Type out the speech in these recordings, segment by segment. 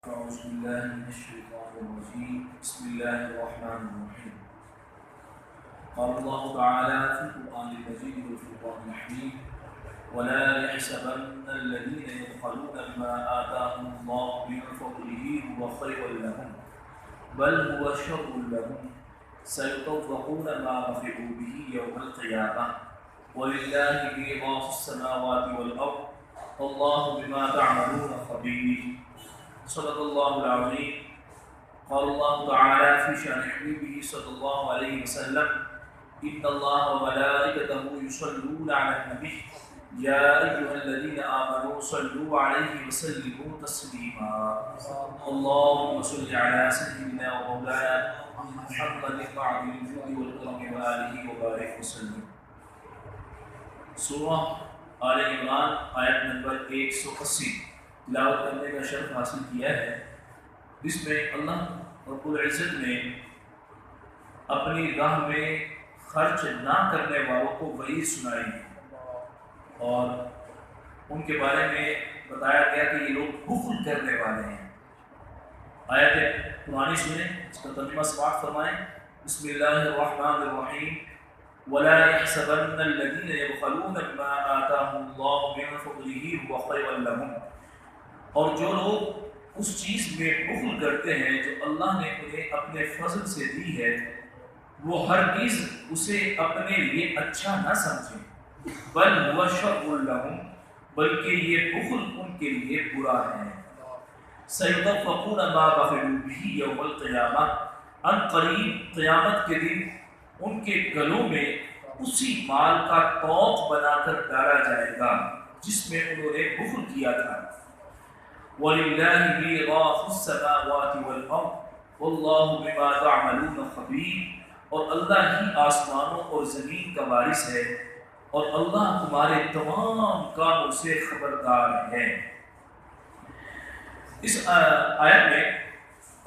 أعوذ بالله من الشيطان الرجيم بسم الله الرحمن الرحيم قال الله تعالى في القرآن المجيد والفرقان الحميد ولا يحسبن الذين يبخلون بما آتاهم الله من فضله هو خير لهم بل هو شر لهم سيطوقون ما بخلوا به يوم القيامة ولله ميراث السماوات والأرض والله بما تعملون خبير صدق الله العظيم قال الله تعالى في شأن حبيبه صلى الله عليه وسلم إن الله وملائكته يصلون على النبي يا أيها الذين آمنوا صلوا عليه وسلموا تسليما اللهم صل على سيدنا ومولانا محمد وعلى الجود والكرم وآله وبارك وسلم. سورہ آل عمران آیت نمبر 180 تلاوت کرنے کا شرف حاصل کیا ہے. اس میں اللہ رب العزت نے اپنی راہ میں خرچ نہ کرنے والوں کو وعید سنائی اور ان کے بارے میں بتایا گیا کہ یہ لوگ بخل کرنے والے ہیں. آیت قرآنی سنیں، اس کا ترجمہ سماعت فرمائیں. بسم اللہ الرحمن الرحیم ولا يحسبن الذين يبخلون بما آتاهم الله من فضله هو خير لهم. اور جو لوگ اس چیز میں بخل کرتے ہیں جو اللہ نے انہیں اپنے فضل سے دی ہے وہ ہرگز اسے اپنے لیے اچھا نہ سمجھیں، بل هو شر لهم، بلکہ یہ بخل ان کے لیے برا ہے. سيطوقون ما بخلوا به يوم القيامة، ان قریب قیامت کے دن ان کے گلوں میں اسی مال کا طوق بنا کر ڈالا جائے گا جس میں انہوں نے بخل کیا تھا. وَلِلَّهِ مِيرَاثُ السَّمَاوَاتِ وَالْأَرْضِ وَاللَّهُ بِمَا تَعْمَلُونَ خَبِيرٌ. اور اللہ ہی آسمانوں اور زمین کا وارث ہے اور اللہ تمہارے تمام کاموں سے خبردار ہے. اس آیت میں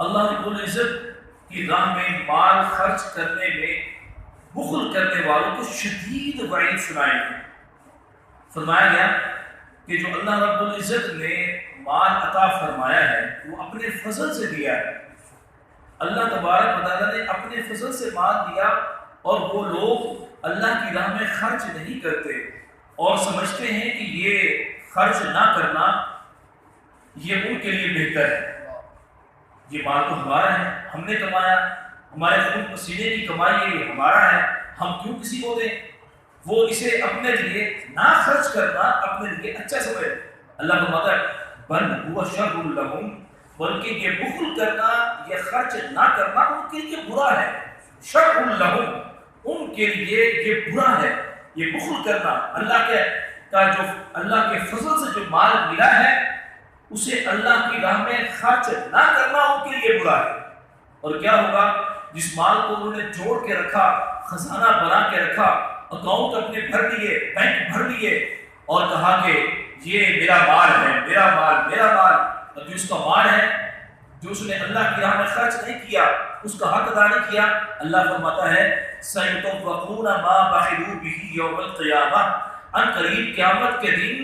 اللہ رب العزت کی راہ میں مال خرچ کرنے میں بخل کرنے والوں کو شدید وعید سنائی گئی. فرمایا گیا کہ جو اللہ رب العزت نے مال عطا فرمایا ہے وہ اپنے فضل سے دیا ہے. اللہ تبارک و تعالیٰ نے اپنے فضل سے مال دیا اور وہ لوگ اللہ کی راہ میں خرچ نہیں کرتے اور سمجھتے ہیں کہ یہ خرچ نہ کرنا یہ ان کے لیے بہتر ہے. یہ مال تو ہمارا ہے، ہم نے کمایا، ہمارے خون پسینے کی کمائی ہے، یہ ہمارا ہے، ہم کیوں کسی کو دیں؟ وہ اسے اپنے لیے نہ خرچ کرنا اپنے لیے اچھا سمجھے. اللہ فرماتا ہے بل هو شر لهم، بلکہ یہ بخل کرنا، یہ خرچ نہ کرنا ان کے لیے برا ہے. شر لهم، ان کے لیے یہ برا ہے. یہ بخل کرنا اللہ کے فضل سے جو مال ملا ہے اسے اللہ کی راہ میں خرچ نہ کرنا ان کے لیے برا ہے. اور کیا ہوگا؟ جس مال کو انہوں نے جوڑ کے رکھا، خزانہ بنا کے رکھا، اکاؤنٹ اپنے بھر لیے، بینک بھر لیے اور کہا کہ یہ میرا مال ہے، میرا مال، میرا مال. اور جو اس کا مال ہے جو اس نے اللہ کی راہ میں خرچ نہیں کیا، اس کا حق ادا نہیں کیا، اللہ فرماتا ہے سَيُطَوَّقُونَ مَا بَخِلُوا بِهِ يَوْمَ الْقِيَامَةِ، ان قریب قیامت کے دن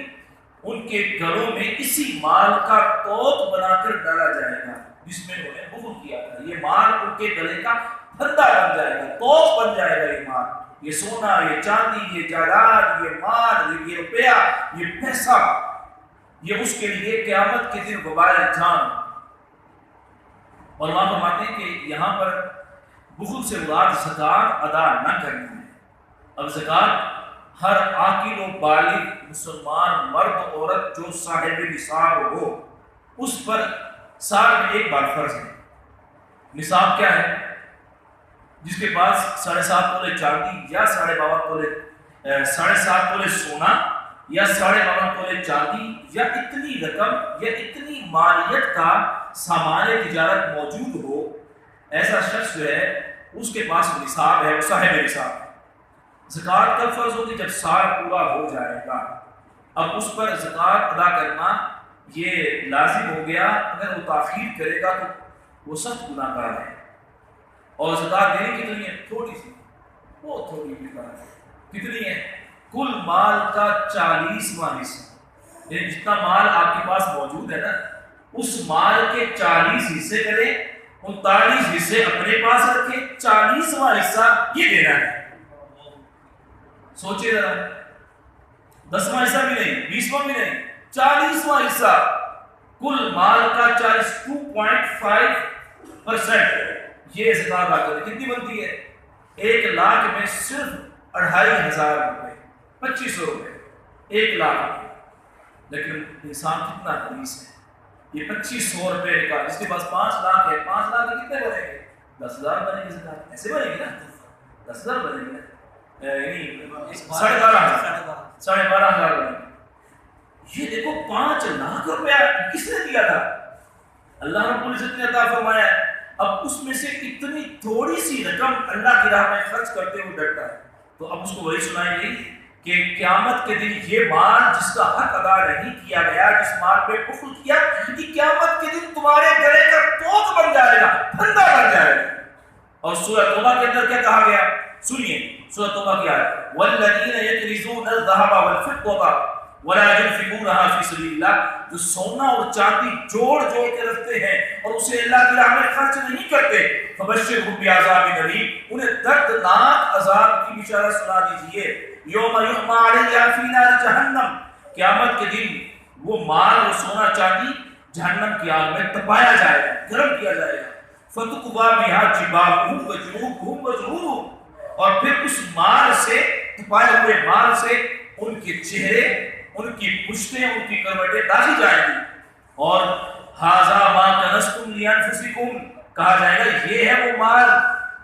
ان کے گھروں میں اسی مال کا طوق بنا کر ڈالا جائے گا جس میں انہوں نے بخل کیا تھا. یہ مال ان کے گلے کا پھندا بن جائے گا، طوق بن جائے گا. یہ مال، یہ سونا، یہ چاندی، یہ جائیداد، یہ مال، یہ روپیہ، یہ پیسہ، یہ اس کے لیے قیامت کے دن وبال جان. اور وہاں فرماتے ہیں کہ یہاں پر بخل سے مراد زکوٰۃ ادا نہ کرنا ہے. اب زکوٰۃ ہر عاقل و بالغ مسلمان مرد عورت جو صاحب نصاب ہو اس پر سال میں ایک بار فرض ہے. نصاب کیا ہے؟ جس کے پاس 7.5 تولے چاندی یا 12.5 تولے سونا یا 12.5 تولے چاندی یا اتنی رقم یا اتنی مالیت کا سامان تجارت موجود ہو، ایسا شخص جو ہے اس کے پاس نصاب ہے، وہ صاحب نصاب ہے. زکوٰۃ کب فرض ہوگی؟ جب سال پورا ہو جائے گا. اب اس پر زکوٰۃ ادا کرنا یہ لازم ہو گیا. اگر وہ تاخیر کرے گا تو وہ سخت گناہ گار ہے. اور زکوٰۃ دینے کتنی ہے؟ تھوڑی سی، بہت تھوڑی مقدار ہے. کتنی ہے؟ کل مال کا 40واں حصہ. یعنی جتنا مال آپ کے پاس موجود ہے نا اس مال کے 40 حصے کرے، 39 حصے اپنے پاس رکھے، 40واں حصہ یہ دینا ہے۔ سوچے ذرا، 10واں حصہ بھی نہیں، 20واں بھی نہیں، 40واں حصہ کل مال کا 2.5% یہ زکات ادا کرے۔ کتنی بنتی ہے؟ 1 لاکھ میں صرف 2500 روپے، 2500 روپے 1 لاکھ۔ لیکن انسان کتنا حریص ہے، یہ 2500 روپے نکال، جس کے پاس 5 لاکھ ہے، 5 لاکھ کے کتنے بنے گے؟ 10,000 بنے گی زکات، ایسے بنے گی نا، 10,000 بنے گی نا، یعنی 12,500 بنے گی۔ یہ دیکھو 5 لاکھ روپیہ کس نے دیا تھا؟ اللہ رب العزت نے عطا فرمایا ہے۔ اب اس میں سے اتنی تھوڑی سی رقم اللہ کی راہ میں خرچ کرتے ہوئے ڈرتا ہے، تو اب اس کو وہی سنائی گئی کہ قیامت کے دن یہ مال جس کا حق ادا نہیں کیا گیا، جس مال پہ بخل کیا، یہ قیامت کے دن تمہارے گلے کا توق بن جائے گا، پھندا بن جائے گا۔ اور سورہ توبہ کے اندر کیا کہا گیا؟ سنیے سورہ توبہ کی آیت، والذین یکنزون الذھب والفضة ولا ينفقونها في سبيل اللہ، جو سونا اور چاندی جوڑ جوڑ کے رکھتے ہیں اور اسے اللہ کی راہ میں خرچ نہیں کرتے، فبشرهم بعذاب الیم، انہیں دردناک عذاب کی بشارت سنا دیجئے۔ یوم یحمى علیہا فی نار جہنم، قیامت کے دن وہ مال اور سونا چاندی جہنم کی آگ میں تپایا جائے گا، گرم کیا جائے گا۔ فتقوی بها جباہهم وجنوبهم وظہورهم، اور پھر اس مال سے، تپائے ہوئے مال سے ان کے چہرے، ان کی پشتیں، ان کی کروٹیں ڈالی جائیں گی، اور ھذا ما کنزتم لانفسکم، کہا جائے گا یہ ہے وہ مال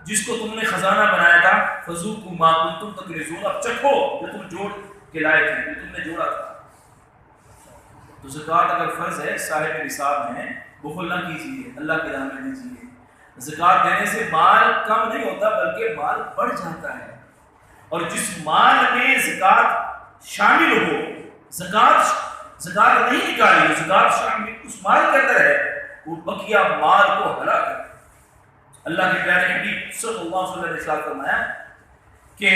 جس کو تم نے خزانہ بنایا تھا، فذوقوا ما کنتم تکنزون، اب چکھو جو تم جوڑ کے لائے تھے، جو تم نے جوڑا تھا۔ تو زکوٰۃ اگر فرض ہے، صاحب نصاب ہے، بخل نہ کیجیے، اللہ کی راہ میں دیجیے۔ زکوٰۃ دینے سے مال کم نہیں ہوتا بلکہ مال بڑھ جاتا ہے، اور جس مال میں زکوٰۃ شامل ہو، زکوٰۃ نہیں نکالی، زکوٰۃ شامل اس مال کے اندر ہے، وہ بقیہ مال کو ہلا کر، اللہ کے پیارے نبی صلی اللہ علیہ وسلم نے ارشاد فرمایا کہ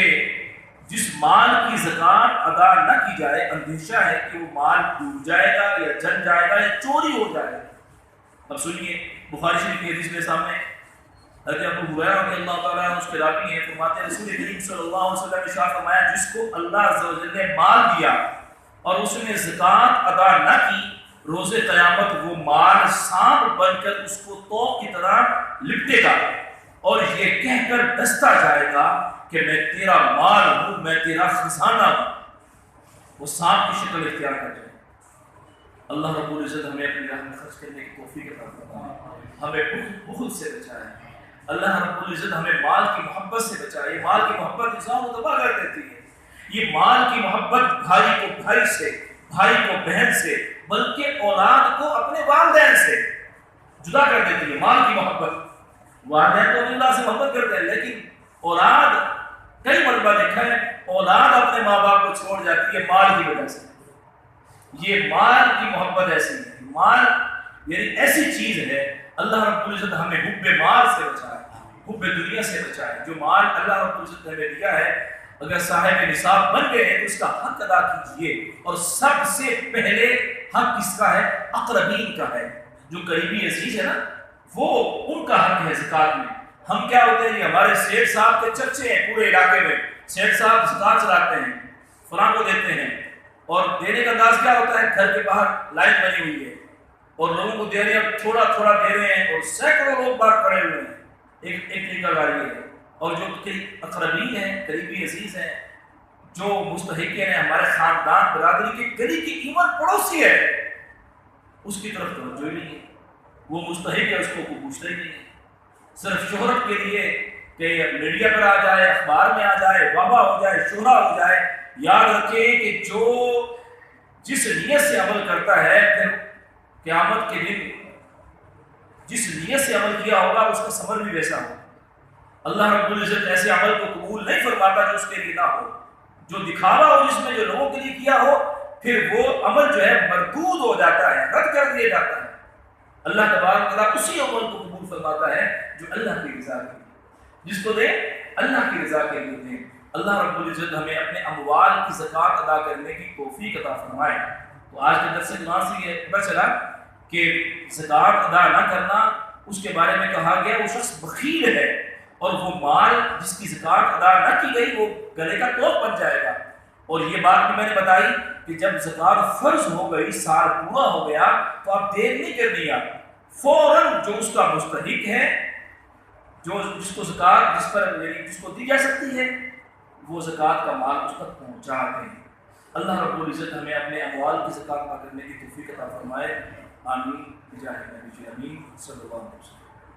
جس مال کی زکوٰۃ ادا نہ کی جائے، اندیشہ ہے کہ وہ مال ڈوب جائے گا یا جل جائے گا یا چوری ہو جائے گا۔ اب سنیے، بخاری شریف کی حدیث میرے سامنے، حضرت ابو ہریرہ رضی اللہ تعالیٰ عنہ اس کے راوی ہیں، فرماتے ہیں رسول کریم صلی اللہ علیہ وسلم نے ارشاد فرمایا جس کو اللہ عز و جل نے مال دیا اور اس نے زکوٰۃ ادا نہ کی، روز قیامت وہ مال سانپ بن کر اس کو توق کی طرح لپٹے گا اور یہ کہہ کر ڈستا جائے گا کہ میں تیرا مال ہوں، میں تیرا خزانہ ہوں۔ وہ سانپ کی شکل اختیار کر جائے۔ اللہ رب العزت ہمیں اپنی راہ میں خرچ کرنے کی توفیق عطا فرمائے، ہمیں بخل سے بچائے۔ اللہ رب العزت ہمیں مال کی محبت سے بچائے۔ مال کی محبت انسان کو تباہ کر دیتی ہے۔ یہ مال کی محبت بھائی کو بھائی سے، بھائی کو بہن سے، بلکہ اولاد کو اپنے والدین سے جدا کر دیتی ہے۔ مال کی محبت، والدین تو اللہ سے محبت کرتے ہیں، لیکن اولاد، کئی مرتبہ دیکھا ہے اولاد اپنے ماں باپ کو چھوڑ جاتی ہے مال کی وجہ سے۔ یہ مال کی محبت ایسی ہے، مال یعنی ایسی چیز ہے، اللہ رب العزت ہمیں حب مال سے بچائے، حب دنیا سے بچائے۔ جو مال اللہ رب العزت نے ہمیں دیا ہے، اگر صاحب نصاب بن گئے ہیں تو اس کا حق ادا کیجیے، اور سب سے پہلے حق کس کا ہے؟ اقربین کا ہے، جو قریبی عزیز ہے نا، وہ ان کا حق ہے زکوٰۃ میں۔ ہم کیا ہوتے ہیں، ہمارے سیٹھ صاحب کے چرچے ہیں پورے علاقے میں، سیٹھ صاحب زکوٰۃ چلاتے ہیں، فلاں کو دیتے ہیں، اور دینے کا انداز کیا ہوتا ہے، گھر کے باہر لائن بنی ہوئی ہے اور لوگوں کو دے رہے ہیں، تھوڑا تھوڑا دے رہے ہیں، اور سینکڑوں لوگ باہر کھڑے ہوئے ہیں، ایک طریقہ کاری ہے۔ اور جو اقربین ہیں، قریبی عزیز ہیں، جو مستحق ہیں، ہمارے خاندان برادری کے گلی کی ایون پڑوسی ہے، اس کی طرف توجہ ہی نہیں ہے۔ وہ مستحق ہے، اس کو کوئی پوچھتا ہی نہیں ہے، صرف شہرت کے لیے کہ میڈیا پر آ جائے، اخبار میں آ جائے، وبا ہو جائے، شہرہ ہو جائے۔ یاد رکھیں کہ جو جس نیت سے عمل کرتا ہے، پھر قیامت کے دن جس نیت سے عمل کیا ہوگا اس کا ثمر بھی ویسا ہوگا۔ اللہ رب العزت ایسے عمل کو قبول نہیں فرماتا جو اس کے لیے نہ ہو، جو دکھاوا ہو جس میں، جو لوگوں کے لیے کیا ہو، پھر وہ عمل جو ہے مردود ہو جاتا ہے، رد کر دیا جاتا ہے۔ اللہ تبارک تعالیٰ اسی عمل کو قبول فرماتا ہے جو اللہ کی رضا کے لیے، جس کو دیں اللہ کی رضا کے لیے دیں۔ اللہ رب العزت ہمیں اپنے اموال کی زکوٰۃ ادا کرنے کی توفیق عطا فرمائے۔ تو آج کے درس سے یہ پتہ چلا کہ کہ زکوٰۃ ادا نہ کرنا، اس کے بارے میں کہا گیا وہ شخص بخیل ہے، اور وہ مال جس کی زکوٰۃ ادا نہ کی گئی وہ گلے کا توق بن جائے گا۔ اور یہ بات بھی میں نے بتائی کہ جب زکوٰۃ فرض ہو گئی، سال پورا ہو گیا، تو آپ دیر نہیں کرنی، آپ فوراً جو اس کا مستحق ہے، جو جس کو زکوٰۃ جس پر یعنی جس کو دی جا سکتی ہے، وہ زکوٰۃ کا مال اس تک پہنچا دیں۔ اللہ رب العزت ہمیں اپنے اموال کی زکوٰۃ ادا کرنے کی توفیق عطا فرمائے، آمین بجاہ نبی امین صلی اللہ علیہ وسلم۔